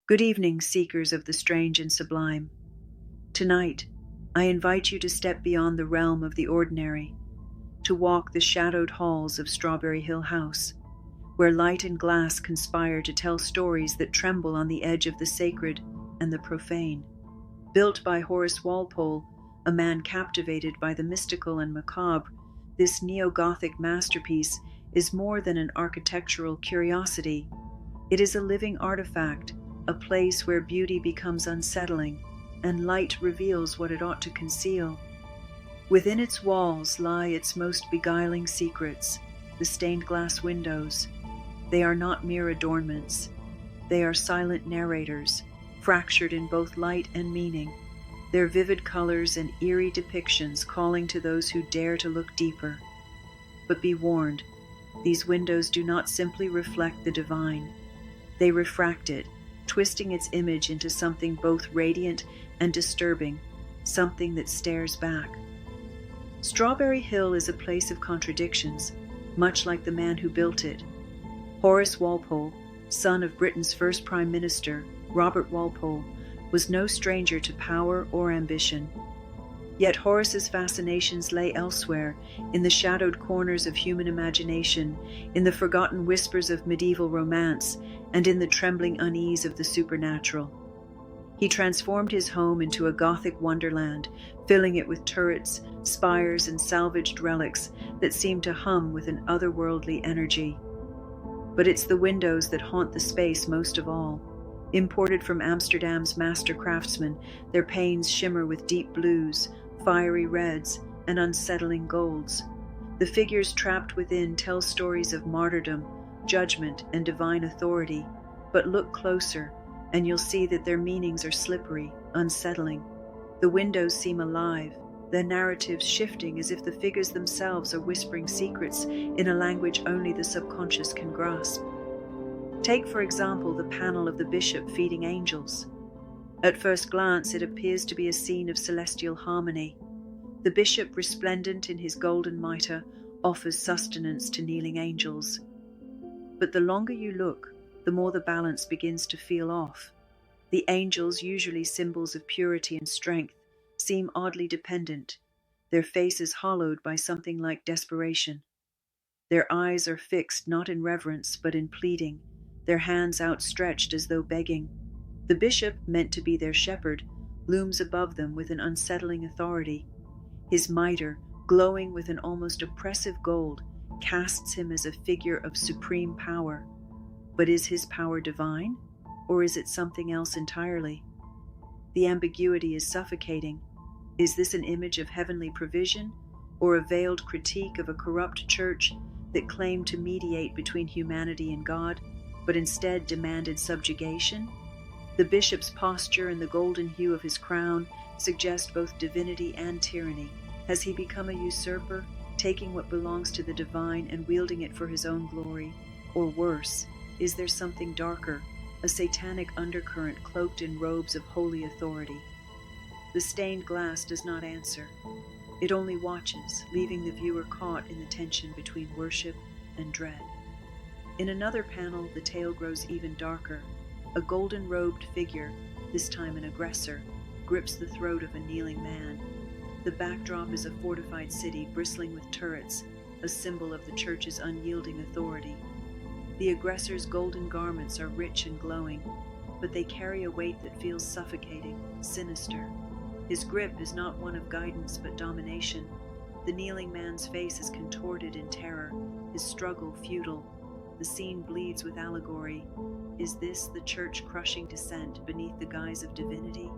Good evening, seekers of the strange and sublime. Tonight, I invite you to step beyond the realm of the ordinary, to walk the shadowed halls of Strawberry Hill House, where light and glass conspire to tell stories that tremble on the edge of the sacred and the profane. Built by Horace Walpole, a man captivated by the mystical and macabre, this neo-Gothic masterpiece is more than an architectural curiosity. It is a living artifact, a place where beauty becomes unsettling and light reveals what it ought to conceal. Within its walls lie its most beguiling secrets, the stained glass windows. They are not mere adornments. They are silent narrators, fractured in both light and meaning, their vivid colors and eerie depictions calling to those who dare to look deeper. But be warned, these windows do not simply reflect the divine. They refract it, twisting its image into something both radiant and disturbing, something that stares back. Strawberry Hill is a place of contradictions, much like the man who built it. Horace Walpole, son of Britain's first Prime Minister, Robert Walpole, was no stranger to power or ambition. Yet Horace's fascinations lay elsewhere, in the shadowed corners of human imagination, in the forgotten whispers of medieval romance, and in the trembling unease of the supernatural. He transformed his home into a Gothic wonderland, filling it with turrets, spires, and salvaged relics that seemed to hum with an otherworldly energy. But it's the windows that haunt the space most of all. Imported from Amsterdam's master craftsmen, their panes shimmer with deep blues, fiery reds, and unsettling golds. The figures trapped within tell stories of martyrdom, judgment, and divine authority, but look closer, and you'll see that their meanings are slippery, unsettling. The windows seem alive, their narratives shifting as if the figures themselves are whispering secrets in a language only the subconscious can grasp. Take, for example, the panel of the bishop feeding angels. At first glance, it appears to be a scene of celestial harmony. The bishop, resplendent in his golden mitre, offers sustenance to kneeling angels. But the longer you look, the more the balance begins to feel off. The angels, usually symbols of purity and strength, seem oddly dependent, their faces hollowed by something like desperation. Their eyes are fixed not in reverence but in pleading, their hands outstretched as though begging. The bishop, meant to be their shepherd, looms above them with an unsettling authority. His mitre, glowing with an almost oppressive gold, casts him as a figure of supreme power. But is his power divine, or is it something else entirely? The ambiguity is suffocating. Is this an image of heavenly provision, or a veiled critique of a corrupt church that claimed to mediate between humanity and God, but instead demanded subjugation? The bishop's posture and the golden hue of his crown suggest both divinity and tyranny. Has he become a usurper, taking what belongs to the divine and wielding it for his own glory? Or worse, is there something darker, a satanic undercurrent cloaked in robes of holy authority? The stained glass does not answer. It only watches, leaving the viewer caught in the tension between worship and dread. In another panel, the tale grows even darker. A golden-robed figure, this time an aggressor, grips the throat of a kneeling man. The backdrop is a fortified city bristling with turrets, a symbol of the church's unyielding authority. The aggressor's golden garments are rich and glowing, but they carry a weight that feels suffocating, sinister. His grip is not one of guidance but domination. The kneeling man's face is contorted in terror, his struggle futile. The scene bleeds with allegory. Is this the church crushing dissent beneath the guise of divinity?